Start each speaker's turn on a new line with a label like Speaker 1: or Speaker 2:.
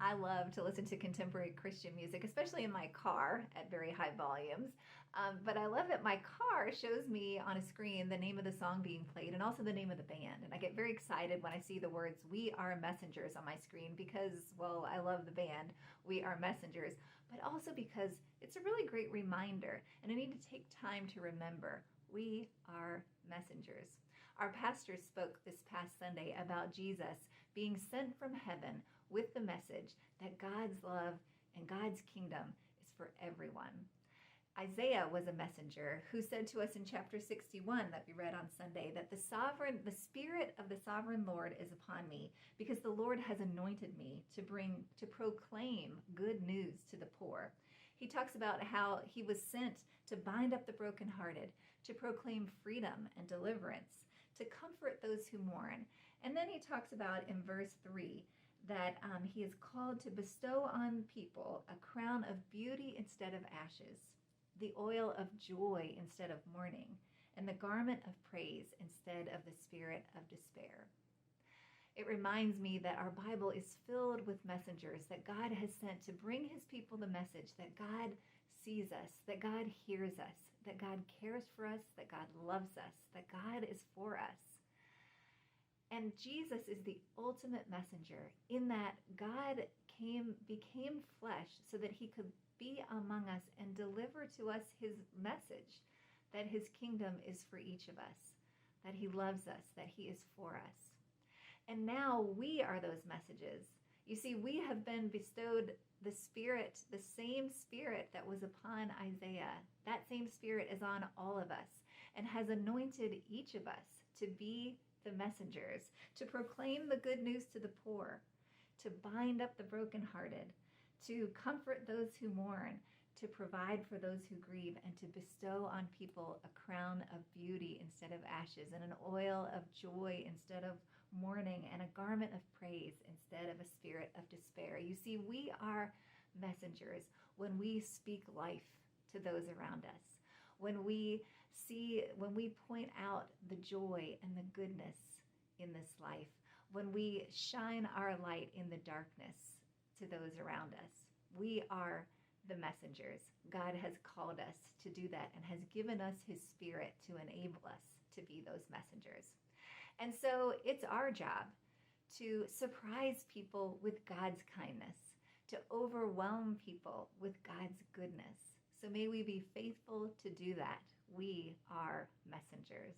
Speaker 1: I love to listen to contemporary Christian music, especially in my car at very high volumes. But I love that my car shows me on a screen the name of the song being played and also the name of the band. And I get very excited when I see the words "We Are Messengers" on my screen because, well, I love the band, We Are Messengers, but also because it's a really great reminder. And I need to take time to remember we are messengers. Our pastor spoke this past Sunday about Jesus being sent from heaven with the message that God's love and God's kingdom is for everyone. Isaiah was a messenger who said to us in chapter 61 that we read on Sunday that the spirit of the sovereign Lord is upon me because the Lord has anointed me to proclaim good news to the poor. He talks about how he was sent to bind up the brokenhearted, to proclaim freedom and deliverance, to comfort those who mourn. And then he talks about in verse 3 that he is called to bestow on people a crown of beauty instead of ashes, the oil of joy instead of mourning, and the garment of praise instead of the spirit of despair. It reminds me that our Bible is filled with messengers that God has sent to bring his people the message that God sees us, that God hears us, that God cares for us, that God loves us, that God is for us. And Jesus is the ultimate messenger in that God became flesh so that he could be among us and deliver to us his message that his kingdom is for each of us, that he loves us, that he is for us. And now we are those messages. You see, we have been bestowed the Spirit, the same Spirit that was upon Isaiah. That same Spirit is on all of us and has anointed each of us to be the messengers, to proclaim the good news to the poor, to bind up the brokenhearted, to comfort those who mourn, to provide for those who grieve, and to bestow on people a crown of beauty instead of ashes, and an oil of joy instead of mourning, and a garment of praise instead of a spirit of despair. You see, we are messengers when we speak life to those around us, when we point out the joy and the goodness in this life, when we shine our light in the darkness to those around us. We are the messengers. God has called us to do that and has given us his Spirit to enable us to be those messengers. And so it's our job to surprise people with God's kindness, to overwhelm people with God's goodness. So may we be faithful to do that. We are messengers.